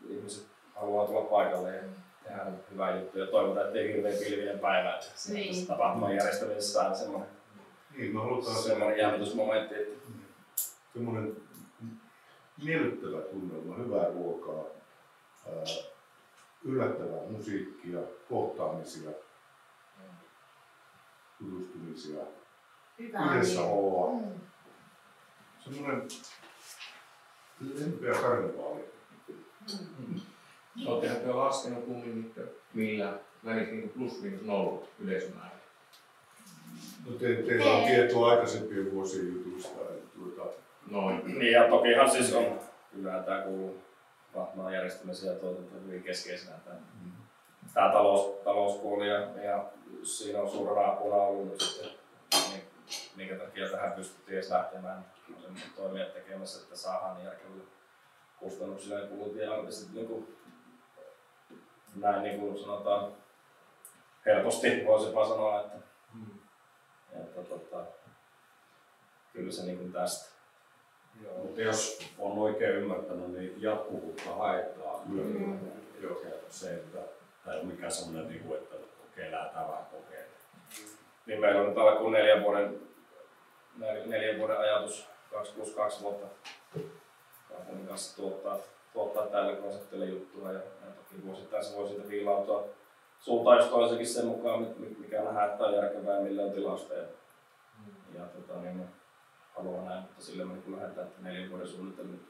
ihmiset haluaa tulla paikalle ja tehdä hyvää juttua ja toivotaan, ettei hirveän pilvinen päivä. Että Niin. Tapahtuman järjestämisessä on semmoinen jännitysmomentti. Semmoinen miellyttävä tunnelma, hyvää ruokaa, yllättävää musiikkia, kohtaamisia, tutustumisia, yhdessä oloa. Semmoinen lempeä karnevaali. Olettehan te laskenut kummin, millä välillä niin plus miinus nolla yleisömäärä? No teillä on tietoa aikaisempien vuosien jutuista. Noin. Niin ja tokihan siis on, kyllähän tämä kuuluu vahvaan järjestämiseen ja tuotantoon hyvin keskeisenä tämä talouspuoli ja siinä on suurena apuna ollut sitten, minkä takia tähän pystyttiin edes lähtemään toimijat tekemässä, että saadaan järkevillä kustannuksilla ja kulut ja artistit näin niin kuin sanotaan helposti voisipa sanoa, että kyllä se niin kuin tästä. Joo, mutta jos on oikein ymmärtänyt, niin jatkuvuutta haetaan. Joo. Se, että tämä ei ole mikään sellainen, että okei, lähdetään vähän kokeilemaan. Niin meillä on nyt alkuun 4 vuoden ajatus, 2 vuotta kaupungin kanssa tuottaa tälle konseptille juttua ja toki vuosittain se voi siitä viilautua suuntaan jos toisenkin sen mukaan, mikä nähdään, että on järkevää ja millä on tilausta. Niin haluan näin, mutta sille me kun lähdetään 4 vuoden suunnitelmiin.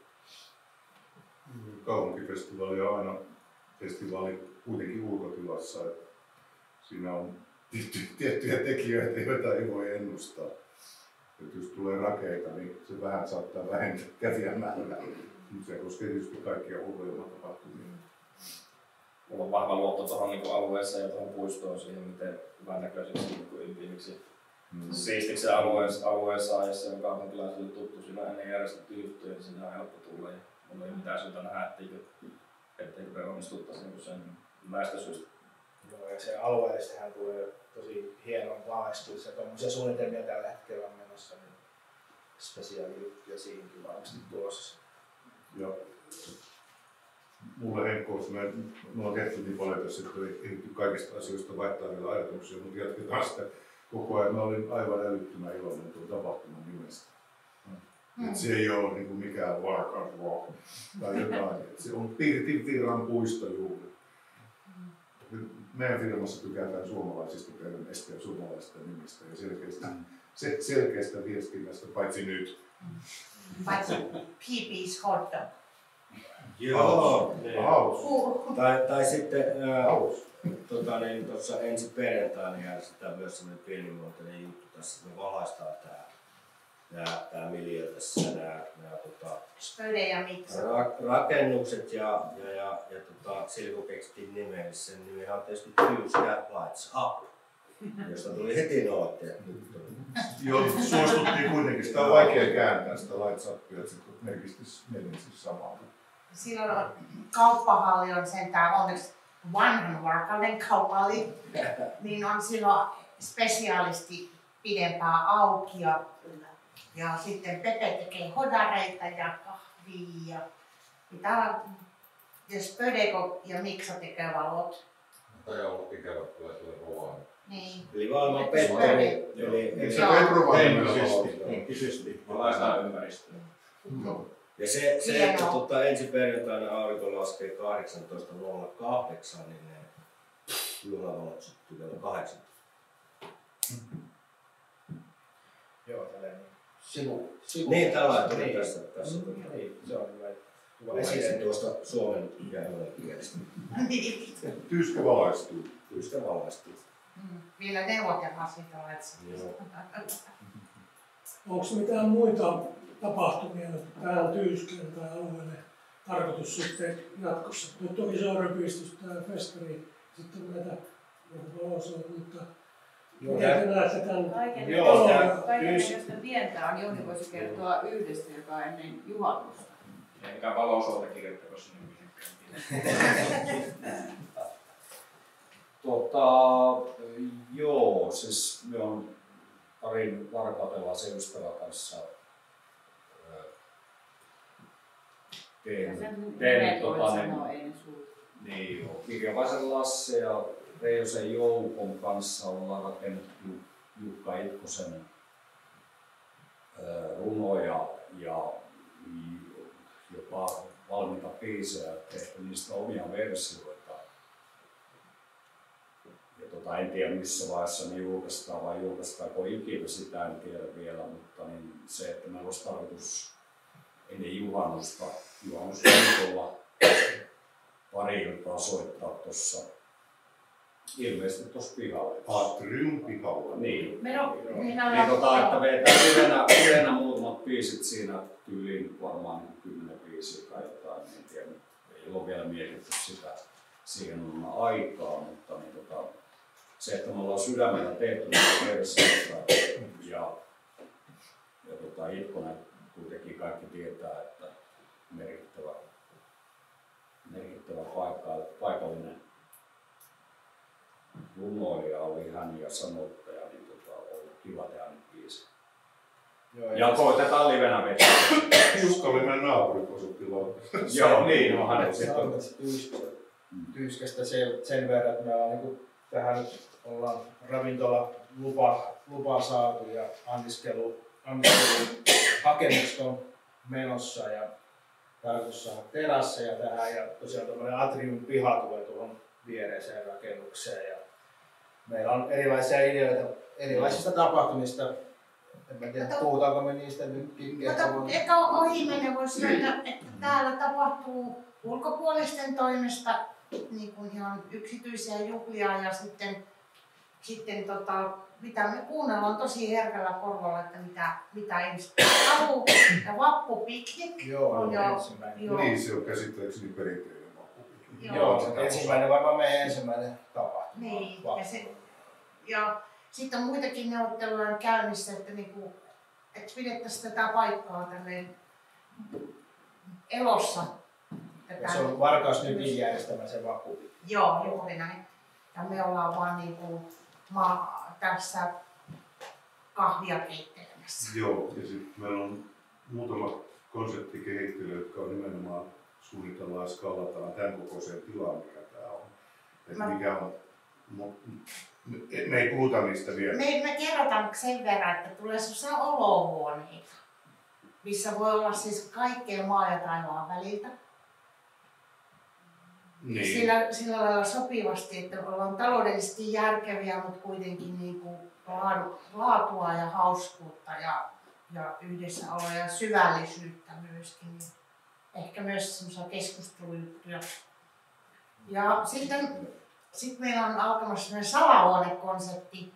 Kaupunkifestivaali on aina festivaali kuitenkin ulkotilassa. Siinä on tiettyjä tekijöitä, joita ei voi ennustaa. Et jos tulee rakeita, niin se vähän saattaa vähentää kävijän määrää. Se koskee tietysti kaikkia ulkoilmatapahtumia. Mulla on vahva luotto tuohon niin alueeseen ja tuohon puistoon siihen, miten hyvän näköiseksi niin intiimiksi siistiksi se alueen saa, ja se on kaupunkilaisille tuttu. Siinä on ennen järjestetty juttuja, niin siinä on helppo tulla. Ja mulla ei mitään syytä nähdä, etteikö me onnistuttaisi niin sen näistä syistä. Joo, ja se alueellistahan tulee tosi hienon valaistuissa. Tuommoisia suunnitelmia tällä hetkellä on menossa, niin spesiaalijuttuja siihenkin varmasti tulossa. Ja mulle Henkko, me ollaan tehty niin paljon tässä, että ei ehditty kaikista asioista vaihtaa vielä ajatuksia, mutta jatketaan sitä koko ajan. Mä olin aivan älyttömän iloinen tuon tapahtuman nimestä. Se ei ole niin kuin mikään Walk and Walk tai jotain. Se on Pirtinvirran puisto juuri. Meidän firmassa tykätään suomalaisista termeistä ja suomalaisista nimistä ja selkeästä viestinnästä, paitsi nyt. Paitsi PP's hot dog. Joo. Haus. Tai sitten tuossa ensi perjantaina järjestetään myös sellainen pienimuotoinen juttu tässä, me valaistaan tää miljö tässä, Spöde ja Miksa. Rakennukset ja Silko keksittiin nimeen, sen nimi on tietysti Tyyskä Lights Up, josta tuli heti nootteet. Joo, suostuttiin kuitenkin. Sitä on vaikea kääntää sitä Lights Upia, että se merkitsisi samaa. Silloin kauppahalli on sentään onneksi vanhan varkauden kauppahalli, niin on silloin spesiaalisti pidempää auki ja sitten Pepe tekee hodareita ja kahvia ja Spödeko ja Miksa tekee valot. Tai olla ikävät tulee rovaan. Niin. Eli Valma Petteri. Eli se henkisesti valaistaan ympäristöä. Ja se että ensi perjantaina aurinko laskee 18.08, niin ne juhlavalot syttyy vielä 18. Joo, tällainen sivu. Niin, tällainen tuli niin. tässä. Niin, se on hyvä. Esiin tuosta suomen ja englannin kielestä. Tyyskä valaistuu. Tyyskä valaistuu. Vielä neuvotellaan siitä laitsa. Onko mitään muita tapahtumia tähän Tyyskeen tai alueelle tarkoitus sitten jatkossa? Nyt on iso rypistys tämä festari, sitten näitä valosuot, mutta miten te näette tämän? Kaikennäköistä pientä on, Jouni voisi kertoa yhdestä, joka on ennen juhannusta. Eikä valosuota kirjoittako sinne Joo, siis me on Arin Varkautelaisen ystävän kanssa tehnyt Kirjavaisen Lasse ja Reijosen Joukon kanssa ollaan rakennettu Jukka Itkosen runoja ja jopa valmiita biisejä, tehty niistä omia versioita. Ja en tiedä missä vaiheessa ne julkaistaan vai julkaistaanko ikinä, sitä en tiedä vielä, mutta niin se, että meillä olisi tarkoitus ennen juhannusviikolla pari iltaa soittaa tuossa, ilmeisesti tuossa pihalla. Atrium pihalla. Niin. Että vetää ylenä muutamat biisit siinä tyyliin, varmaan 10 biisiä tai jotain, en tiedä, ei ole vielä mietitty siihen on aikaa, mutta niin, se, että me ollaan sydämellä tehty näitä versioita ja Itkonen kuitenkin kaikki tietää, että merkittävä paikallinen runoilija oli hän ja sanottaja, niin on ollut kiva tehdä nyt biisi. Ja koitetaan livenä vetää. Juska oli meidän naapuri, kun asuttiin Lautassa. Joo, niin on hänet Se on Tyyskästä sen verran, että me ollaan tähän ollaan ravintola lupa saatu ja anniskelu hakemukset on menossa ja tarkoitus saada terasseja tähän ja tosiaan tämmöinen atrium piha tulee tuohon viereiseen rakennukseen ja meillä on erilaisia ideoita erilaisista tapahtumista. En tiedä, puhutaanko me niistä nyt ehkä ohimennen voisi sanoa, että täällä tapahtuu ulkopuolisten toimesta niin kuin ihan yksityisiä juhlia ja sitten mitä me kuunnellaan tosi herkällä korvalla, että mitä ensi haluaa. Ja vappupiknik on jo ensimmäinen. Niin, se on käsittääkseni perinteinen vappupiknik. Joo, ensimmäinen varmaan meidän ensimmäinen tapahtuma. Niin, ja sitten on muitakin neuvotteluja käynnissä, että pidettäisiin tätä paikkaa tälleen elossa. Ja se on Varkaus Nykin järjestämä se vappupiknik. Joo, juuri näin. Ja me ollaan vaan tässä kahvia keittelemässä. Joo, ja sitten meillä on muutama konseptikehittely, jotka on nimenomaan suunnitellaan ja skallataan tämän kokoiseen tilaan, mikä tää on. Mikä on me ei puhuta niistä vielä. Me kerrotaan sen verran, että tulee sellaisia olohuoneita, missä voi olla siis kaikkea maa ja taivaan väliltä. Niin. Sillä lailla sopivasti, että ollaan taloudellisesti järkeviä, mutta kuitenkin laatua ja hauskuutta ja yhdessäoloa ja syvällisyyttä myöskin. Ehkä myös semmoisia keskustelujuttuja. Ja sitten meillä on alkamassa semmoinen salahuonekonsepti.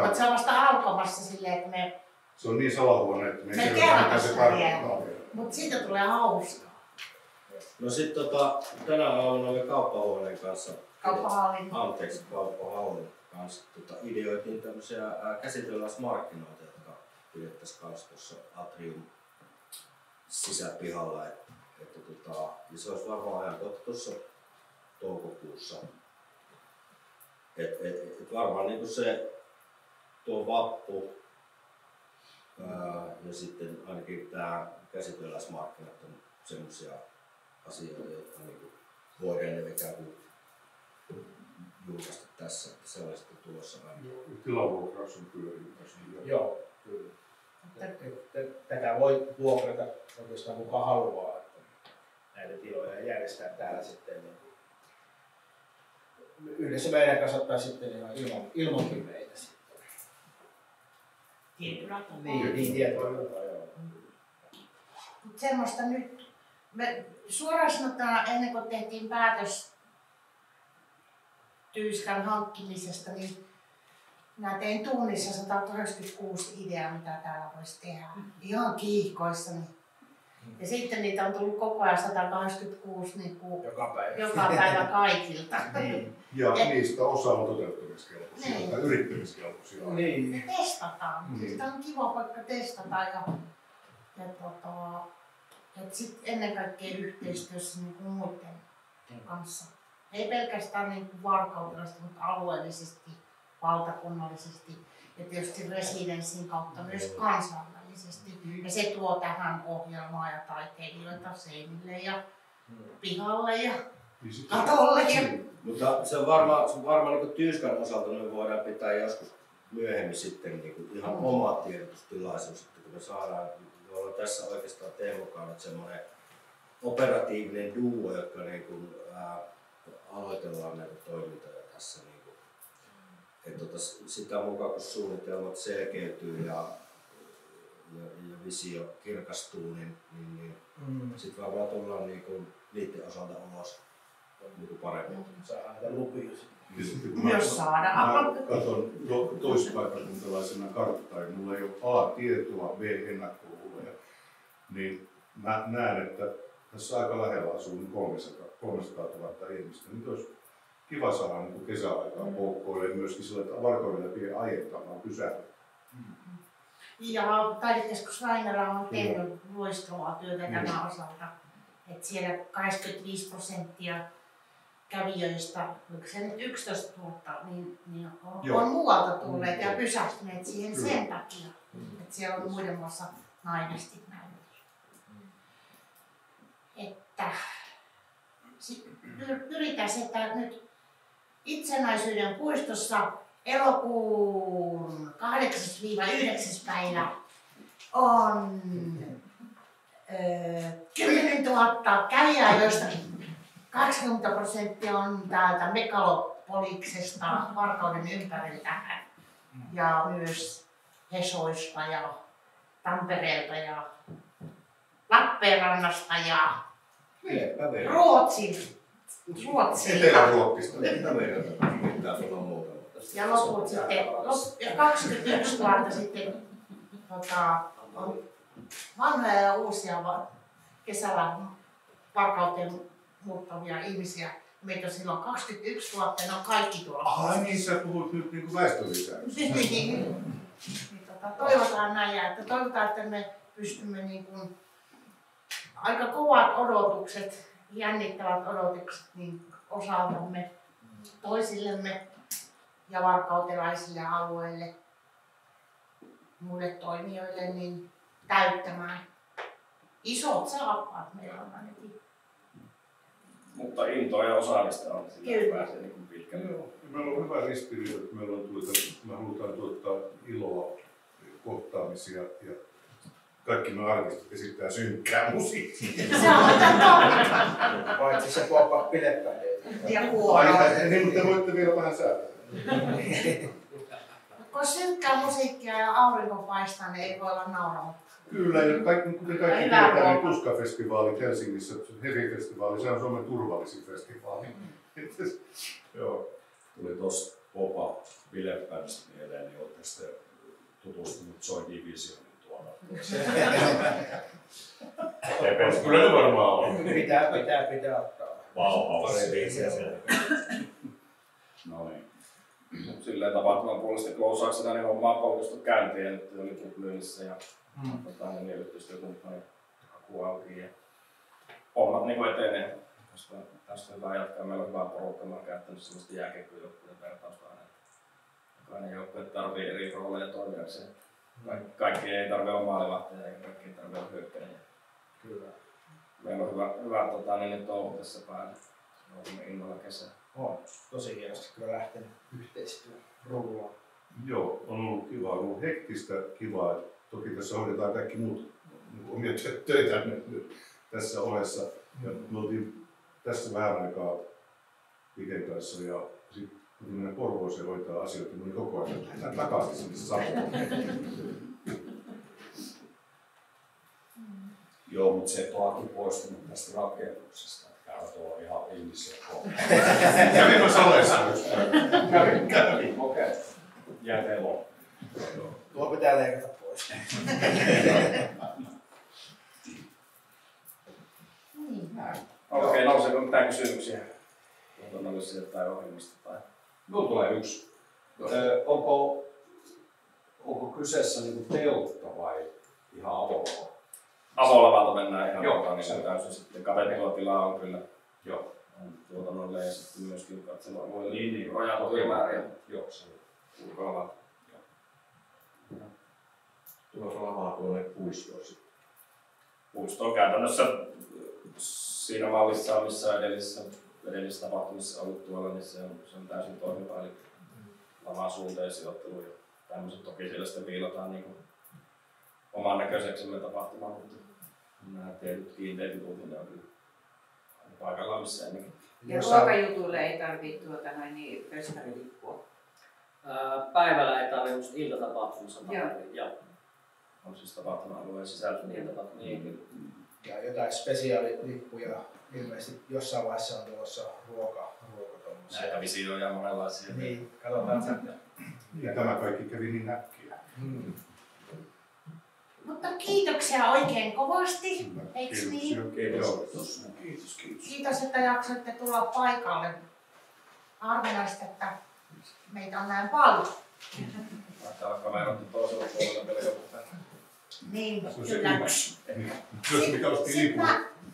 Mutta se on vasta alkamassa silleen, että se on niin salahuone, että me kerrotaan sitä vielä. Mutta siitä tulee hauskaa. No sit tänä aamuna me kauppahallin kanssa ideoitiin tämmöisiä käsitelläismarkkinoita, jotka pidettäisiin kanssa tuossa Atrium sisäpihalla. Ja se olisi varmaan ajankohta tuossa toukokuussa. Varmaan niin se tuo vappu ja sitten ainakin tämä käsitelläismarkkinat on semmoisia asioita, jotka niin voidaan ikään kuin julkaista tässä, että se olisi sitten tulossa aina. Tilavuokraus on pyörinyt. Joo, kyllä. Tätä voi vuokrata oikeastaan kuka haluaa, että näitä tiloja järjestää täällä sitten. Yhdessä meidän kanssa ottaa sitten ihan ilmankin meitä sitten. Tietyllä tapaa. Niin tietyllä tapaa, joo. Mutta semmoista nyt, me suoraan sanotaan ennen kuin tehtiin päätös Tyyskän hankkimisesta, niin mä tein tunnissa 196 ideaa, mitä täällä voisi tehdä. Ihan kiihkoissani. Ja sitten niitä on tullut koko ajan 186 niin kuin joka päivä kaikilta. Niin. Ja niistä osa on toteuttamiskelpoisia niin. tai yrittämiskelpoisia. Niin. Testataan. Niin. Sitä on kiva paikka testata ja sitten ennen kaikkea yhteistyössä niin kuin muiden kanssa. Ei pelkästään niin kuin Varkaudesta, mutta alueellisesti, valtakunnallisesti ja tietysti residenssin kautta myös kansainvälisesti. Ja se tuo tähän ohjelmaa ja taiteilijoita seinille ja pihalle ja katolle. Mutta se on varmaan niin Tyyskän osalta me voidaan pitää joskus myöhemmin sitten niin kuin ihan oma tiedotustilaisuus, että kun me saadaan, me ollaan tässä oikeastaan Teemokaan nyt semmoinen operatiivinen duo, jotka niin kuin, aloitellaan näitä toimintoja tässä. Niin kuin, että sitä mukaan kun suunnitelmat selkeytyy ja visio kirkastuu, niin sitten varmaan tullaan niin kuin, niiden osalta ulos niin paremmin. Saadaan näitä lupia myös saadaan. Katson toispaikkakuntalaisena karttaa ja mulla ei ole A tietoa, B ennakkoluuloja. Niin mä näen, että tässä aika lähellä asuu 300 000 ihmistä. Nyt olisi kiva saada niin kesäaikaan poukkoille myöskin sillä, että Varkaudella vie aientamaan pysähdä. Ja taidekeskus Rainala on tehnyt loistavaa työtä tämän osalta. Että siellä 85% kävijöistä, oliko se nyt 11 000, niin on muualta tulleet ja pysähtyneet siihen sen takia. Että siellä on muiden muassa naivesti näytös. Että pyritään, että nyt Itsenäisyyden puistossa elokuun 8-9. päivä on 10 000 kävijää, joista 20% on täältä Megalopoliksesta Varkauden ympäriltä ja myös Hesoista ja Tampereelta ja Lappeenrannasta ja Ruotsin. Etelä-Ruotsista. Ja loput sitten, 21 000 sitten on vanhoja ja uusia kesällä Varkauteen muuttavia ihmisiä. Meitä on silloin 21 000 ja ne on kaikki tuolla. Ai niin, sä puhut nyt niin väestölisäyksestä. Toivotaan näin ja että toivotaan, että me pystymme niin kuin aika kovat odotukset, jännittävät odotukset niin osaltamme toisillemme ja varkautelaisille alueille, muille toimijoille niin täyttämään. Isot saappaat meillä on ainakin. Mutta intoa ja osaamista on sillä, Kyllä. pääsee niin pitkälle. Meillä on hyvä ristiriita, että me halutaan tuottaa iloa, kohtaamisia ja kaikki me artistit esittää synkkää musiikkia. Se on totta. Paitsi se pop-up bilepäideitä. Ja kuoro. Niin, mutta voitte vielä vähän säätää. Kun synkkää musiikkia ja aurinko paistaa, niin ei voi olla nauramatta. Kyllä, ja kuten kaikki tietää, niin Tuska-festivaali Helsingissä, Heavy-festivaali, se on Suomen turvallisin festivaali. Joo. Tuli tuossa Popa-bilepäästä mieleen, niin olette sitten tutustunut Joy Divisionin tuolla. Kyllä varmaan on. Pitää ottaa. No niin. Silleen tapahtuman puolesta klousauksena niin hommaa polkusta käyntiin ja nyt oli Publiylissä ja niin yhteistyökumppani hakuu auki ja hommat niin etenee. Tästä on hyvä jatkaa. Meillä on hyvä porukka. Mä oon käyttänyt sellaista jääkiekkojoukkueen vertausta aina. Jokainen joukkue tarvii eri rooleja toimijakseen. Kaikki ei tarvitse olla maalivahteja eikä kaikki ei tarvitse olla hyökkäjiä. Kyllä. Meillä on hyvä niin touhu tässä päällä. Olemme innolla kesää. On tosi hienosti kyllä lähtenyt yhteistyö rullaan. Joo, on ollut kiva, on ollut hektistä kivaa. Toki tässä hoidetaan kaikki muut omia töitä tässä ohessa. Ja me oltiin tässä vähän aikaa Piken kanssa ja sitten kun mennään Porvooseen hoitaa asioita, niin koko ajan lähdetään takaisin sinne samaan. Joo, mutta se toakin poistunut tästä rakennuksesta. Täällä tuolla ihan ihmisiä kohtaan. Kävimme salessa just. Kävin. Okei. Jäi eloon. Tuo pitää leikata pois. Okei, nouseeko mitään kysymyksiä? Tuotannollisia tai ohjelmista tai... Minulla tulee yksi. Onko kyseessä niinku teltta vai ihan avolavaa? Avolavalta mennään ihan Joo, niin täysin sitten. Kavertilotilaa on kyllä. Joo. On tuotannolle ja sitten myöskin katselualueelle. Niin. Rajattuja määriä. Joo, se on. Ulkoalalla. Tuossa lavaa tuonne puistoon sitten. Puisto on käytännössä siinä mallissa, missä edellisissä tapahtumissa ollut tuolla, niin se on täysin toimiva. Eli lavaa suunteen sijoittelu ja tämmöiset toki siellä sitten viilataan niin oman näköiseksemme tapahtumaan, mutta nämä tietyt kiinteät jutut, ne on kyllä paikallaan missä ennenkin. Ja ruokajutuille ei tarvitse niin festarilippua. Päivällä ei tarvitse, musta iltatapahtumassa tarvitse. On siis tapahtuma-alueen sisällä. Niin. Ja jotain spesiaalilippuja ilmeisesti jossain vaiheessa on tulossa ruoka Näitä visioja monenlaisia. Niin, katsotaan sitten. Ja tämä kaikki kävi niin äkkiä. Mutta kiitoksia oikein kovasti. Eiks niin? Kiitos. Kiitos, että jaksoitte tulla paikalle. Harvinaista, että meitä on näin paljon. Täällä kameran toisella puolella vielä joku tänne. Niin, Se on se kyllä. yksi. Jos mikä osti lipun.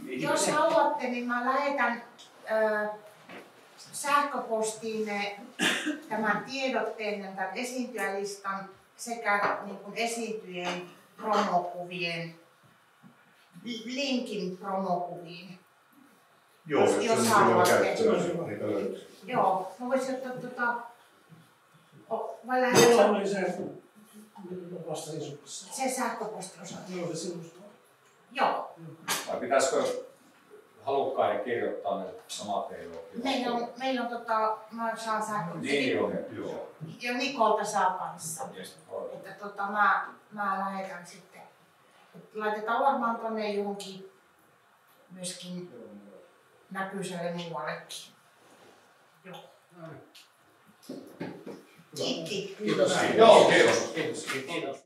Jos haluatte, niin mä lähetän sähköpostiin tämän tiedotteen, tämän esiintyjälistan sekä niin kuin esiintyjien promokuvien, linkin promokuviin. Joo, Jos se on haluatte. käyttöön. Niitä löytyy. Joo, mä voisin ottaa vai Mulla lähdetään oli se, vastasin sulle. se sähköpostiosoite. Joo, se sinusta. Joo, Vai pitäisikö halukkaiden kirjoittaa ne samat ei-luokat? meillä on mä saan sähköpostia. Niin joo. Ja Nikolta saa kanssa. Yes. Että mä lähetän sitten. Laitetaan varmaan tonne johonkin myöskin näkyiselle muuallekin. Joo. Kiitti. Kiitos. Joo, kiitos. Kiitos.